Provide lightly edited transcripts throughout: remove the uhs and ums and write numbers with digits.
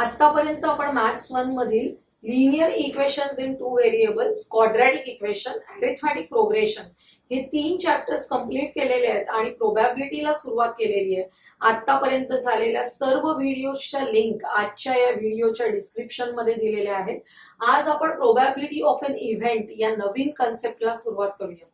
आतापर्यंत आपण मॅथ्स 1 मधील linear equations in two variables, quadratic equation, arithmetic progression हे 3 चॅप्टर्स कंप्लीट केलेले आहेत आणि प्रोबॅबिलिटीला सुरुवात केलेली आहे. आतापर्यंत झालेल्या सर्व व्हिडिओच्या लिंक आजच्या या व्हिडिओच्या डिस्क्रिप्शन मध्ये दिलेल्या आहेत. आज आपण प्रोबॅबिलिटी ऑफ एन इव्हेंट या नवीन कन्सेप्टला सुरुवात करूया.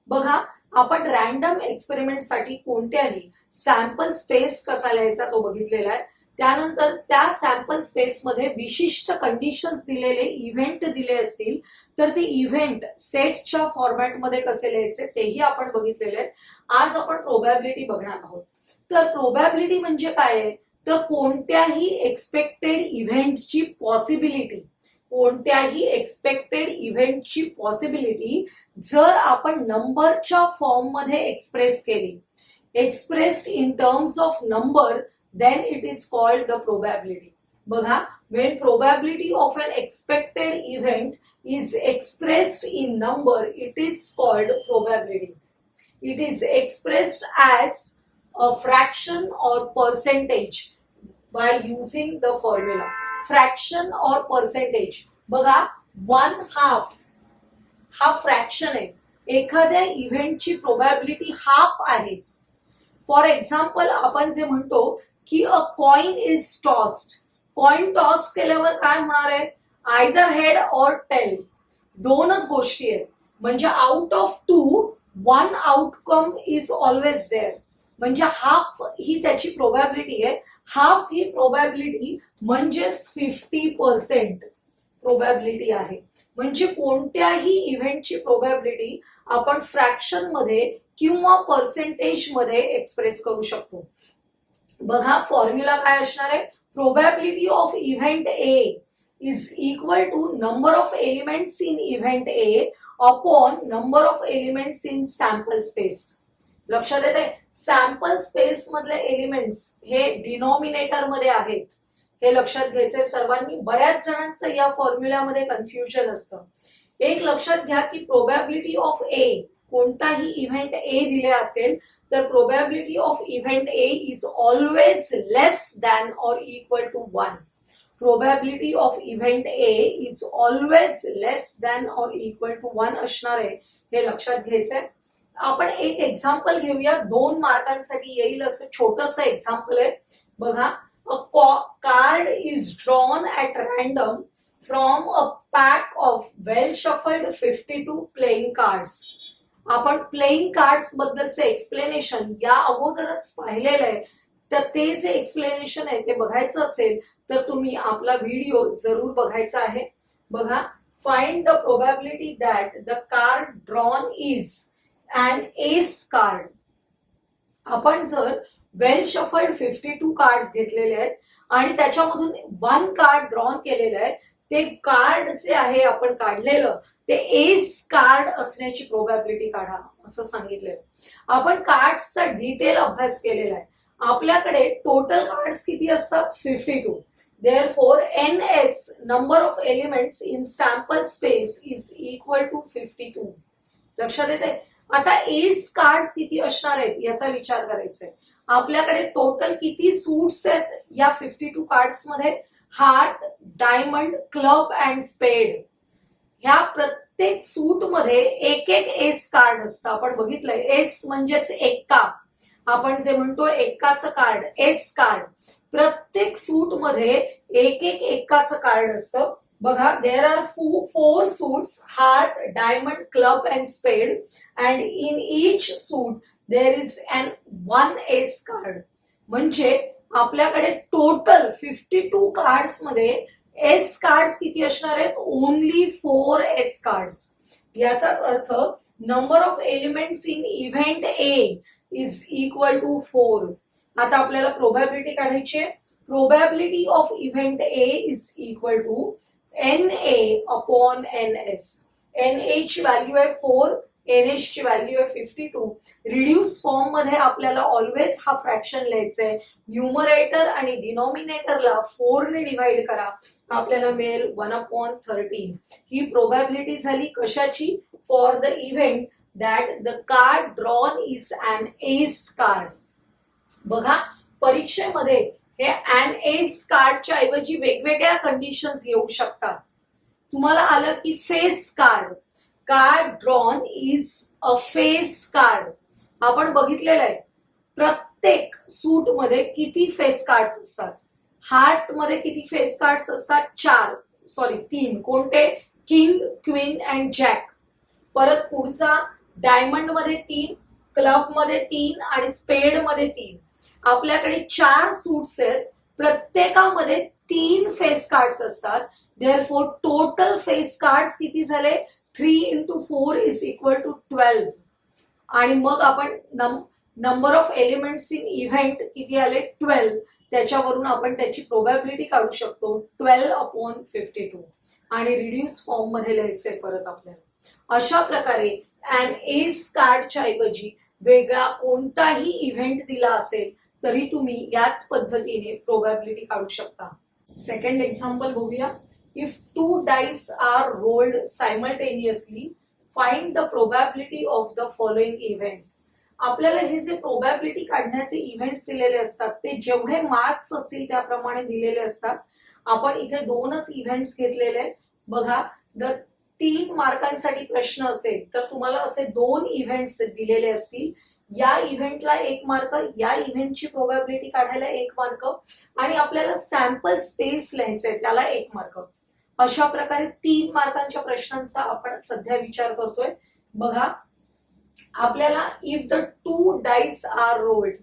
बघा, आपण रॅन्डम एक्सपेरिमेंट साठी कोणत्याही सॅम्पल स्पेस कसा लिहायचा तो बघितलेला आहे. त्यानंतर त्या सॅम्पल स्पेस मध्ये विशिष्ट कंडिशन्स दिलेले इव्हेंट दिले असतील तर ते इव्हेंट सेटच्या फॉर्मॅटमध्ये कसे लिहायचे तेही आपण बघितलेले आहेत. आज आपण प्रोबॅबिलिटी बघणार आहोत. तर प्रोबॅबिलिटी म्हणजे काय आहे, तर कोणत्याही एक्सपेक्टेड इव्हेंटची पॉसिबिलिटी, कोणत्याही एक्सपेक्टेड इव्हेंटची पॉसिबिलिटी जर आपण नंबरच्या फॉर्म मध्ये एक्सप्रेस केली, expressed in terms of number, then it is called the probability. बघा, when probability of an expected event is expressed in number, it is called probability. It is expressed as a fraction or percentage by using the formula. Fraction or percentage. बघा, 1/2 हा fraction आहे. एखाद्या इव्हेंटची probability half आहे. For example, आपण जे म्हणतो की अ coin is tossed. Coin toss केल्यावर काय होणार आहे, आयदर हेड और टेल. दोनच गोष्टी आहेत. म्हणजे out of 2 1 outcome is always there. म्हणजे हाफ ही त्याची प्रोबॅबिलिटी आहे. हाफ ही प्रोबॅबिलिटी म्हणजेच 50% प्रोबॅबिलिटी आहे. म्हणजे कोणत्याही इव्हेंटची प्रोबॅबिलिटी आपण फ्रॅक्शन मध्ये किंवा पर्सेंटेज मध्ये एक्सप्रेस करू शकतो. बघा, फॉर्म्युला काय असणार आहे, probability of event A is equal to number of elements in event A upon number of elements in sample space. लक्षात येते, सॅम्पल स्पेस मधले एलिमेंट्स हे डिनॉमिनेटर मध्ये आहेत, हे लक्षात घ्यायचंय सर्वांनी. बऱ्याच जणांचं या फॉर्म्युल्यामध्ये कन्फ्युजन असतं. एक लक्षात घ्या की प्रोबॅबिलिटी ऑफ ए, कोणताही इव्हेंट ए दिले असेल तर probability of event A is always less than और equal to 1. Probability of event A is always less than और इक्वल टू 1 असणार आहे, हे लक्षात घ्यायचंय. आपण एक एक्झाम्पल घेऊया, 2 मार्कांसाठी येईल असं छोटस एक्झाम्पल आहे. बघा, अ card is drawn at random from a pack of well shuffled 52 playing cards. आपण प्लेइंग कार्ड्स बद्दलचे एक्सप्लेनेशन या अगोदरच पाहिलेलं आहे. तर ते जे एक्सप्लेनेशन आहे ते बघायचं असेल तर तुम्ही आपला व्हिडिओ जरूर बघायचा आहे. बघा, find the probability that the card drawn is an ace card. आपण जर वेल शफल्ड 52 कार्ड्स घेतलेले आहेत आणि त्याच्यामधून 1 कार्ड ड्रॉन केलेलं आहे, ते कार्ड जे आहे आपण काढलेलं ते एस कार्ड असण्याची प्रोबॅबिलिटी काढा असं सांगितलेलं. आपण कार्ड्सचा डिटेल अभ्यास केलेला आहे. आपल्याकडे टोटल कार्ड्स किती असतात, 52. Therefore, NS number of elements in sample space is equal to 52. लक्षात येते. आता एस कार्ड्स किती असणार आहेत याचा विचार करायचा आहे. आपल्याकडे टोटल किती सूट्स आहेत या 52 कार्ड्स मध्ये, हार्ट, डायमंड, क्लब अँड स्पेड. ह्या प्रत्येक सूट मध्ये एक एक एस कार्ड असतं. आपण बघितलंय, एस म्हणजेच एक्का. आपण जे म्हणतो एक्काचं कार्ड, एस कार्ड. प्रत्येक सूट मध्ये एक एक एक्काचं कार्ड असतं. बघा, there are 4 suits, heart, diamond, club and spade, and in each suit there is an 1 ace card. म्हणजे आपल्याकडे टोटल 52 कार्ड्स मध्ये एस कार्ड्स किती असणार आहेत, ओनली 4 एस कार्ड्स. याचाच अर्थ number of elements in event A is equal to 4. आता आपल्याला प्रोबॅबिलिटी काढायची आहे. Probability of event A is equal to NA upon NS. NA ची व्हॅल्यू आहे 4, NS ची व्हॅल्यू आहे 52. रिड्यूस फॉर्म मध्ये आपल्याला ऑलवेज हा फ्रॅक्शन लिहायचंय. न्यूमरेटर आणि डिनॉमिनेटरला 4 ने डिवाइड करा, आपल्याला मिळेल 1/13. ही प्रोबॅबिलिटी झाली कशाची, for the event that the card drawn is an ace card. बघा, परीक्षेमध्ये हे अँड एस कार्डच्या ऐवजी वेगवेगळ्या कंडिशन्स येऊ शकतात. तुम्हाला आलं की face card, card drawn is a face card. आपण बघितलेलं आहे प्रत्येक सूट मध्ये किती फेस कार्ड्स असतात. हार्ट मध्ये किती फेस कार्ड्स असतात? 3. कोणते? King, queen and jack. परत पुढचा डायमंड मध्ये 3, क्लब मध्ये 3 आणि स्पेड मध्ये 3. आपल्याकडे 4 सूट्स आहेत, प्रत्येकामध्ये 3 फेस कार्ड्स असतात. देअरफॉर टोटल फेस कार्ड्स किती झाले? 3 × 4 = 12. आणि मग आपण number of elements in event किती आले? 12. त्याच्यावरून आपण त्याची प्रोबॅबिलिटी काढू शकतो 12/52 आणि रिड्यूस फॉर्म मध्ये लिहायचंय परत आपल्याला. अशा प्रकारे अँड एस कार्डच्या ऐवजी वेगळा कोणताही इव्हेंट दिला असेल तरी तुम्ही याच पद्धतीने प्रोबॅबिलिटी काढू शकता. सेकंड एक्झाम्पल बघूया. If 2 dice are rolled simultaneously find the probability of the following events. आपल्याला हे जे प्रोबॅबिलिटी काढण्याचे इव्हेंट्स दिलेले असतात ते जेवढे मार्क्स असतील त्याप्रमाणे दिलेले असतात. आपण इथे 2च इव्हेंट्स घेतलेले आहेत. बघा, जर 3 मार्कांसाठी प्रश्न असेल तर तुम्हाला असे 2 इव्हेंट्स दिलेले असतील. या इव्हेंटला 1 मार्क, या इव्हेंटची प्रोबॅबिलिटी काढायला 1 मार्क आणि आपल्याला सॅम्पल स्पेस लिहायचंय त्याला 1 मार्क. अशा प्रकारे 3 मार्कांच्या प्रश्नांचा आपण सध्या विचार करतोय. बघा, आपल्याला if the 2 dice are rolled,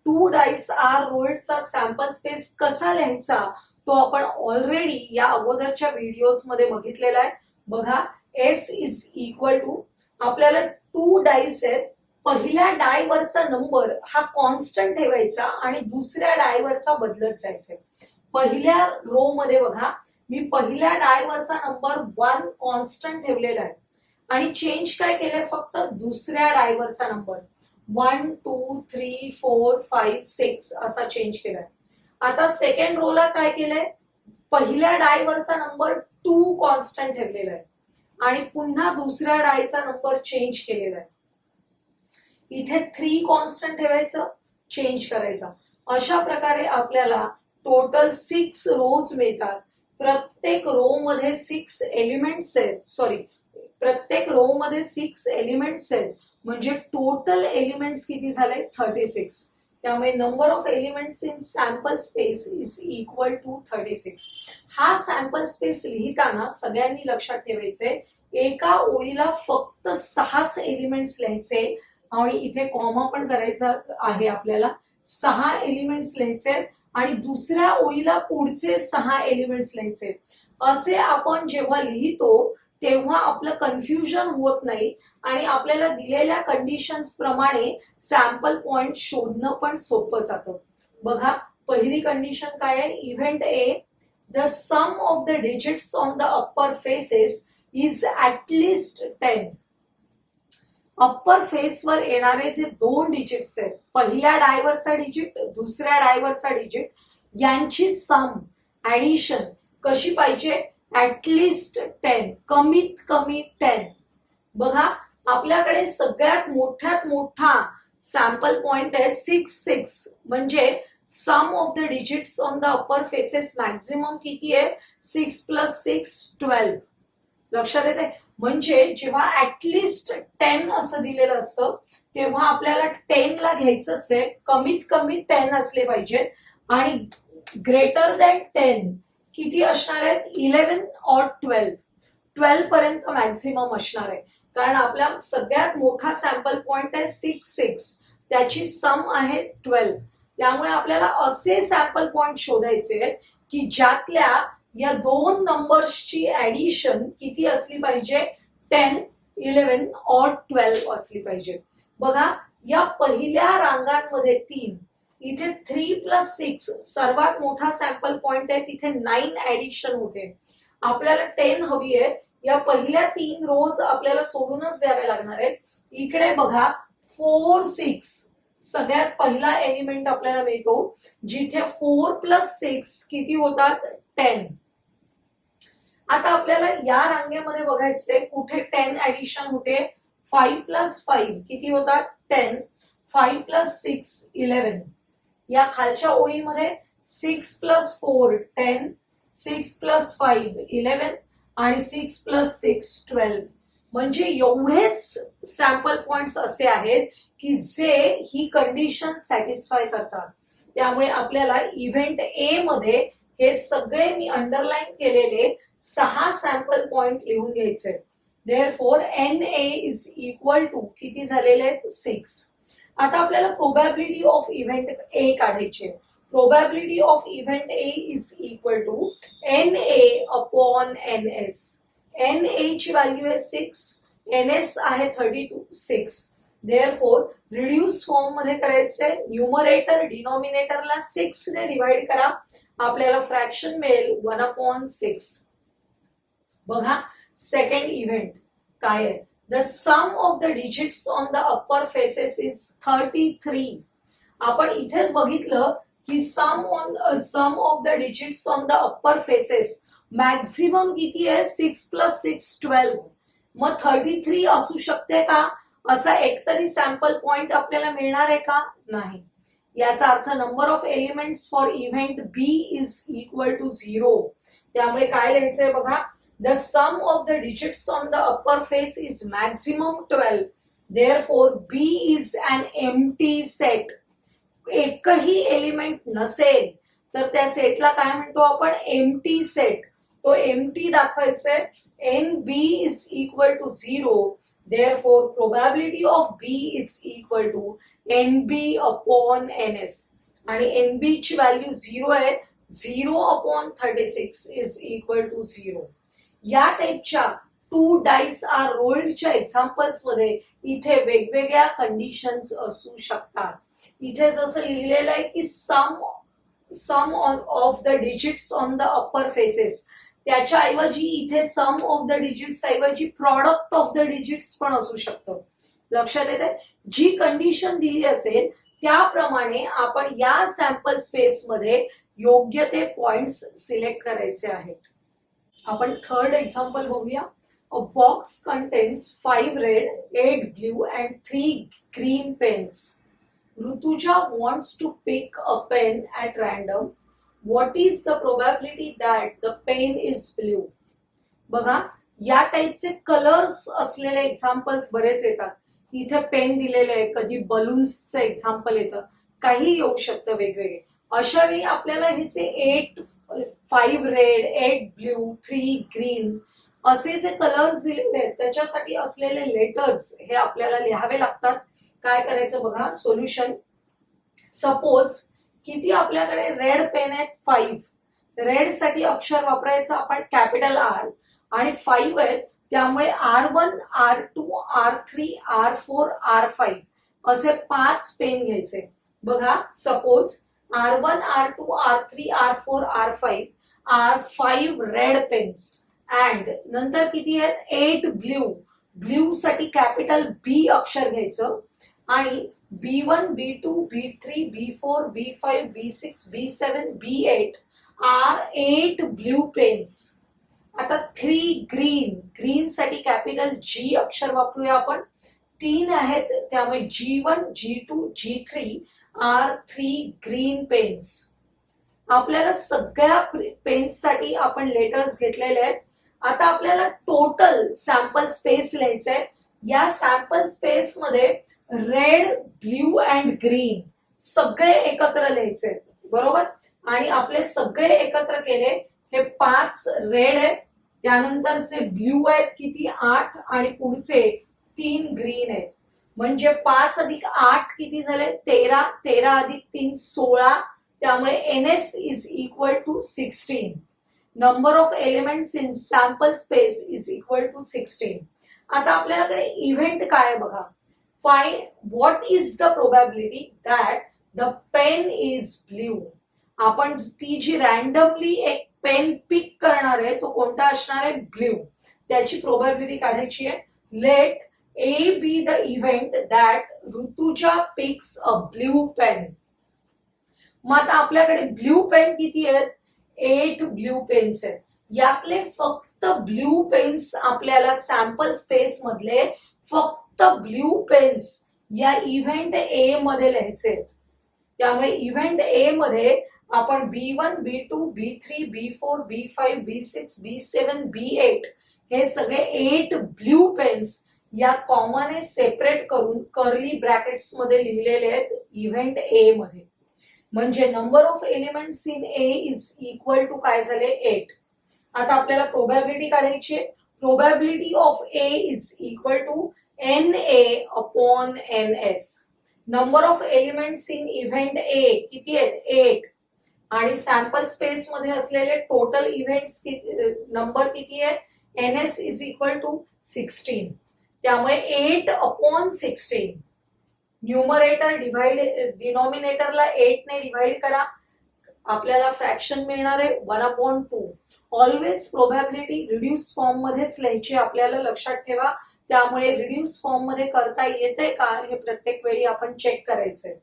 2 dice are रोल्डचा सॅम्पल स्पेस कसा लिहायचा तो आपण ऑलरेडी या अगोदरच्या व्हिडिओज मध्ये बघितलेला आहे. बघा, S आपल्याला 2 डाइस आहेत. पहिल्या डायवरचा नंबर हा कॉन्स्टंट ठेवायचा आणि दुसऱ्या डायवरचा बदलत जायचा. पहिल्या रो मध्ये बघा, मी पहिल्या डायवरचा नंबर 1 कॉन्स्टंट ठेवलेला आहे आणि चेंज काय केलंय? फक्त दुसऱ्या डायवरचा नंबर 1, 2, 3, 4, 5, 6 असा चेंज केलाय. आता सेकंड रोला काय केलंय? पहिल्या डायवरचा नंबर 2 कॉन्स्टंट ठेवलेला आहे आणि पुन्हा दुसऱ्या डायचा नंबर चेंज केलेला आहे. इथे 3 कॉन्स्टंट ठेवायचं, चेंज करायचा. अशा प्रकारे आपल्याला टोटल 6 रोज मिळतात. प्रत्येक रो मध्ये 6 एलिमेंट्स आहेत. प्रत्येक रो मध्ये 6 एलिमेंट्स आहेत म्हणजे टोटल एलिमेंट्स किती झाले? 36. त्यामुळे number of elements in sample space = 36. हा सॅम्पल स्पेस लिहिताना सगळ्यांनी लक्षात ठेवायचे एका ओळीला फक्त 6च एलिमेंट्स लिहायचे आणि इथे कॉमा पण करायचा आहे. आपल्याला 6 एलिमेंट्स लिहायचे आणि दुसऱ्या ओळीला पुढचे 6 एलिमेंट्स लिहायचे. असे आपण जेव्हा लिहितो तेव्हा आपलं कन्फ्युजन होत नाही आणि आपल्याला दिलेल्या कंडिशन्स प्रमाणे सॅम्पल पॉइंट शोधणं पण सोपं जातं. बघा, पहिली कंडिशन काय आहे? Event A, the sum of the digits on the upper faces is at least 10. Upper फेसवर येणारे जे 2 डिजिट्स आहेत, पहिल्या डायवरचा डिजिट, दुसऱ्या डायवरचा डिजिट, यांची सम ऍडिशन कशी पाहिजे? ॲटलिस्ट 10, कमीत कमी 10. बघा, आपल्याकडे सगळ्यात मोठ्यात मोठा सॅम्पल पॉइंट आहे 6 म्हणजे sum of the digits on the upper faces maximum किती आहे? 6 + 6 12. लक्षात येते? म्हणजे जेव्हा ॲटलिस्ट 10 असं दिलेलं असतं तेव्हा आपल्याला 10 ला घ्यायचंच आहे. कमीत कमी 10 असले पाहिजेत आणि ग्रेटर दॅन 10 किती असणार आहेत? 11 or 12. 12 पर्यंत मॅक्झिमम असणार आहे कारण आपला सगळ्यात मोठा सॅम्पल पॉइंट आहे 6, त्याची सम आहे 12. त्यामुळे आपल्याला असे सॅम्पल पॉइंट शोधायचे आहेत की ज्यातल्या या 2 नंबर्सची ऍडिशन किती असली पाहिजे? 10, 11 or 12 असली पाहिजे. बघा, या पहिल्या रांगांमध्ये 3, इथे 3 + 6 सर्वात मोठा सॅम्पल पॉइंट आहे, तिथे 9 ऍडिशन होते. आपल्याला 10 हवी आहे. या पहिल्या 3 रोज आपल्याला सोडूनच द्यावे लागणार आहेत. इकडे बघा 4, 6 सगळ्यात पहिला एलिमेंट आपल्याला मिळतो जिथे 4 + 6 किती होतात? 10. आता आपल्याला या रांगेमध्ये बघायचंय कुठे 10 ऍडिशन होते. 5 + 5 किती होतात? 10. 5 + 6 11. या खालच्या ओळीमध्ये 6 प्लस 4 10, 6 प्लस 5 11 आणि 6 प्लस 6 12. म्हणजे एवढेच सॅम्पल पॉइंट्स असे आहेत की जे ही कंडिशन सॅटिस्फाय करतात. त्यामुळे आपल्याला इव्हेंट ए मध्ये हे सगळे मी अंडरलाईन केलेले 6 सॅम्पल पॉइंट लिहून घ्यायचे. Therefore NA is equal to किती झालेले आहेत 6. आता आपल्याला प्रोबॅबिलिटी ऑफ इव्हेंट ए काढायची आहे. Probability of event A is equal to NA upon NS. NA ची व्हॅल्यू आहे 6, NS आहे 32, 6. देअरफॉर रिड्यूस फॉर्म मध्ये करायचंय. न्यूमरेटर डिनॉमिनेटरला 6 ने डिवाइड करा, आपल्याला फ्रॅक्शन मिळेल 1/6. बघा सेकंड इव्हेंट काय आहे. The sum of the digits on the upper faces is 33. आपण इथेच बघितलं की sum of the digits on the upper faces maximum किती आहे 6 प्लस 6 12. मग 33 असू शकते का? असा एकतरी सॅम्पल पॉइंट आपल्याला मिळणार आहे का? नाही. याचा अर्थ number of elements for event B is equal to 0. त्यामुळे काय लिहायचंय बघा. The sum of the digits on the upper face is maximum 12. Therefore, B is an empty set. एकही एलिमेंट नसेल तर त्या सेटला काय म्हणतो आपण? Empty set. तो empty दाखवायचंय. NB is equal to 0. Therefore, probability of B is equal to NB upon NS. आणि NB ची व्हॅल्यू 0 आहे. 0 upon 36 is equal to 0. या टाइपच्या 2 डाइस आर रोल्डच्या एक्झाम्पल्स मध्ये इथे वेगवेगळ्या कंडिशन्स असू शकतात. इथे जसं लिहिलेलं आहे की sum of the digits on the upper faces, त्याच्या ऐवजी इथे सम ऑफ द डिजिट्स ऐवजी प्रॉडक्ट ऑफ द डिजिट्स पण असू शकतं. लक्षात येते. जी कंडिशन दिली असेल त्याप्रमाणे आपण या सॅम्पल स्पेस मध्ये योग्य ते पॉइंट्स सिलेक्ट करायचे आहेत. आपण थर्ड एक्झाम्पल बघूया. A box contains 5 red, 8 blue and 3 green pens. Rutuja wants to pick a pen at random. What is the probability that the pen is blue? बघा या टाइपचे कलर्स असलेले एक्झाम्पल्स बरेच येतात. इथे पेन दिलेले आहे, कधी बलून्सचं एक्झाम्पल येतं, काही येऊ शकतं वेगवेगळे. अशा वेळी आपल्याला ह्याचे 5 रेड, 8 ब्ल्यू, 3 ग्रीन असे जे कलर्स दिलेले आहेत त्याच्यासाठी असलेले लेटर्स हे आपल्याला लिहावे लागतात. काय करायचं बघा. सोल्युशन. सपोज किती आपल्याकडे रेड पेन आहेत 5. रेड साठी अक्षर वापरायचं आपण कॅपिटल R आणि 5 आहेत त्यामुळे R1, R2, R3, R4, R5 असे 5 पेन घ्यायचे. बघा suppose R1, R2, R3, R4, R5 are 5 red pens and नंतर किती आहेत 8 ब्ल्यू. ब्ल्यू साठी कॅपिटल B अक्षर घ्यायचं आणि B1, B2, B3, B4, B5, B6, B7, B8 are 8 blue pens. आता 3 ग्रीन. ग्रीन साठी कॅपिटल G अक्षर वापरूया आपण. 3 आहेत त्यामुळे G1, G2, G3 are 3 green pens. आपल्याला सगळ्या पेन्स साठी आपण लेटर्स घेतलेले आहेत. आता आपल्याला टोटल सॅम्पल स्पेस लिहायचंय. या सॅम्पल स्पेस मध्ये रेड, ब्ल्यू अँड ग्रीन सगळे एकत्र लिहायचे बरोबर. आणि आपले सगळे एकत्र केले हे 5 रेड आहेत, त्यानंतरचे ब्ल्यू आहेत किती 8 आणि पुढचे 3 ग्रीन आहेत. म्हणजे 5 अधिक 8 किती झाले 13. 13 अधिक 3 16. त्यामुळे NS is equal to 16. Number of elements in sample space is equal to 16. आता आपल्याकडे इव्हेंट काय बघा. Find what is the probability that the pen is blue. आपण ती जी रॅन्डमली एक पेन पिक करणार आहे तो कोणता असणार आहे ब्ल्यू. त्याची प्रोबॅबिलिटी काढायची आहे. Let A be the event that Rutuja picks a blue pen. मग आता आपल्याकडे ब्ल्यू पेन किती आहेत 8 ब्ल्यू पेन्स आहेत. यातले फक्त ब्ल्यू पेन्स आपल्याला सॅम्पल स्पेस मधले फक्त ब्ल्यू पेन्स या इव्हेंट ए मध्ये लिहायचे आहेत. त्यामुळे इव्हेंट ए मध्ये आपण B1, B2, B3, B4, B5, B6, B7, B8 हे सगळे 8 ब्ल्यू पेन्स या कॉमन सेपरेट करून कर्ली ब्रॅकेट्स मध्ये लिहिलेले आहेत इव्हेंट ए मध्ये. म्हणजे number of elements in A is equal to काय झाले 8. आता आपल्याला प्रोबॅबिलिटी काढायची आहे. Probability of A is equal to NA upon NS. Number of elements in event A किती आहेत 8 आणि सॅम्पल स्पेस मध्ये असलेले टोटल इव्हेंट्स नंबर किती आहे NS इज इक्वल टू 16. त्यामुळे 8 अपॉन 16. न्यूमरेटर डिनॉमिनेटरला 8 ने डिवाइड करा, आपल्याला फ्रॅक्शन मिळणार आहे 1/2. ऑलवेज प्रोबॅबिलिटी रिड्यूस फॉर्म मध्येच लिहायची आपल्याला, लक्षात ठेवा. त्यामुळे रिड्यूस फॉर्म मध्ये करता येते का हे प्रत्येक वेळी आपण चेक करायचंय.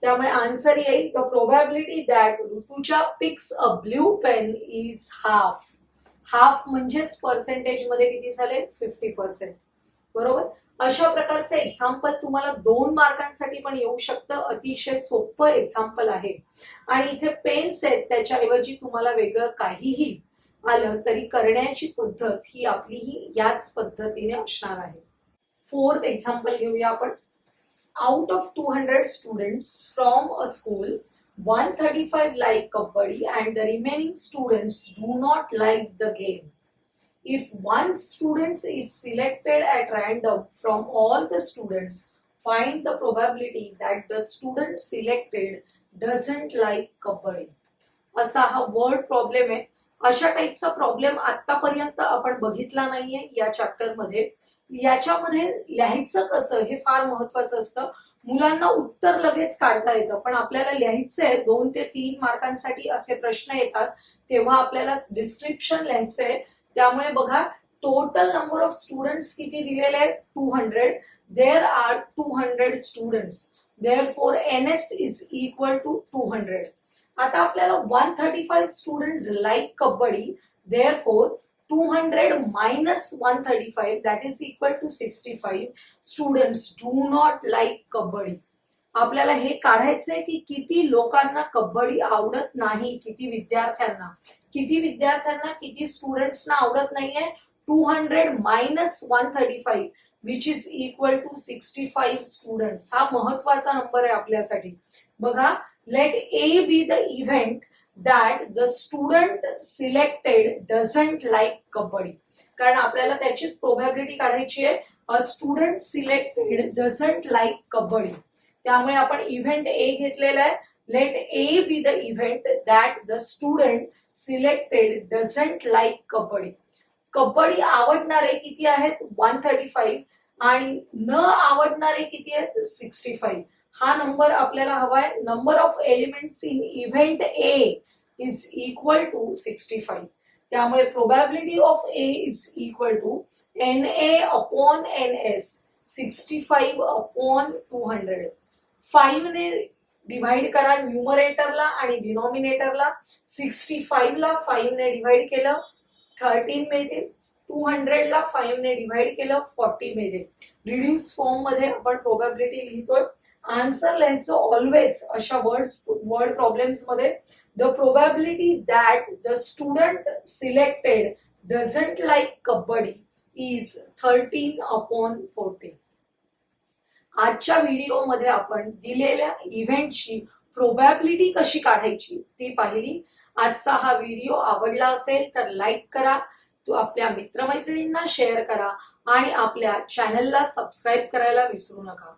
त्यामुळे आन्सर येईल the probability that Rutuja picks a blue pen is half. Half म्हणजेच पर्सेंटेज मध्ये किती झाले 50%. बरोबर. अशा प्रकारचे एक्झाम्पल तुम्हाला 2 मार्कांसाठी पण येऊ शकतं. अतिशय सोपं एक्झाम्पल आहे. आणि इथे पेन्स आहेत, त्याच्याऐवजी तुम्हाला वेगळं काहीही आलं तरी करण्याची पद्धत ही आपलीही याच पद्धतीने असणार आहे. 4th एक्झाम्पल घेऊया आपण. Out of 200 students from a school 135 like kabaddi and the remaining students do not like the game. If one student is selected at random from all the students, find the probability that the student selected doesn't like kabaddi. असा हा word problem आहे. अशा टाईपचा problem आतापर्यंत आपण बघितला नाहीये या चॅप्टर मध्ये. याच्यामध्ये लिहायचं कसं हे फार महत्वाचं असतं. मुलांना उत्तर लगेच काढता येतं, पण आपल्याला लिहायचंय 2 ते 3 मार्कांसाठी असे प्रश्न येतात तेव्हा आपल्याला डिस्क्रिप्शन लिहायचंय. त्यामुळे बघा टोटल नंबर ऑफ स्टुडंट्स किती दिलेले आहेत 200. There are 200 students. Therefore NS is equal to 200. आता आपल्याला 135 students like kabaddi. Therefore 200 minus 135 that is equal to 65 students do not like kabaddi. आपल्याला हे काढायचंय की किती लोकांना कबड्डी आवडत नाही, किती विद्यार्थ्यांना किती स्टुडंट्सना आवडत नाहीये. 200 minus 135 which is equal to 65 students. हा महत्वाचा नंबर आहे आपल्यासाठी. बघा let A be the event that the student selected doesn't like kabaddi. कारण आपल्याला त्याचीच प्रोबॅबिलिटी काढायची आहे. A student selected doesn't like kabaddi. त्यामुळे आपण इव्हेंट ए घेतलेला आहे. Let A be the event that the student selected doesn't like kabaddi. Kabaddi आवडणारे किती आहेत 135 आणि न आवडणारे किती आहेत 65. हा नंबर आपल्याला हवाय. Number of elements in event A is equal to 65. त्यामुळे probability of A is equal to NA upon NS 65 upon 200. 5 ने डिवाइड करा न्यूमरेटरला आणि डिनॉमिनेटरला. 65 ला 5 ने डिवाइड केलं 13 मिळतील. 200 ला 5 ने डिवाइड केलं 40 मिळतील. रिड्यूस फॉर्म मध्ये आपण प्रोबॅबिलिटी लिहितोय. आन्सर लिहायचं ऑलवेज अशा वर्ड प्रॉब्लेम्स मध्ये. The probability that the student selected doesn't like kabaddi is 13 upon 40. आजच्या व्हिडिओमध्ये आपण दिलेल्या इव्हेंटची प्रोबॅबिलिटी कशी काढायची ती पाहिली. आजचा हा व्हिडिओ आवडला असेल तर लाईक करा, तो आपल्या मित्रमैत्रिणींना शेअर करा आणि आपल्या चॅनलला सबस्क्राईब करायला विसरू नका.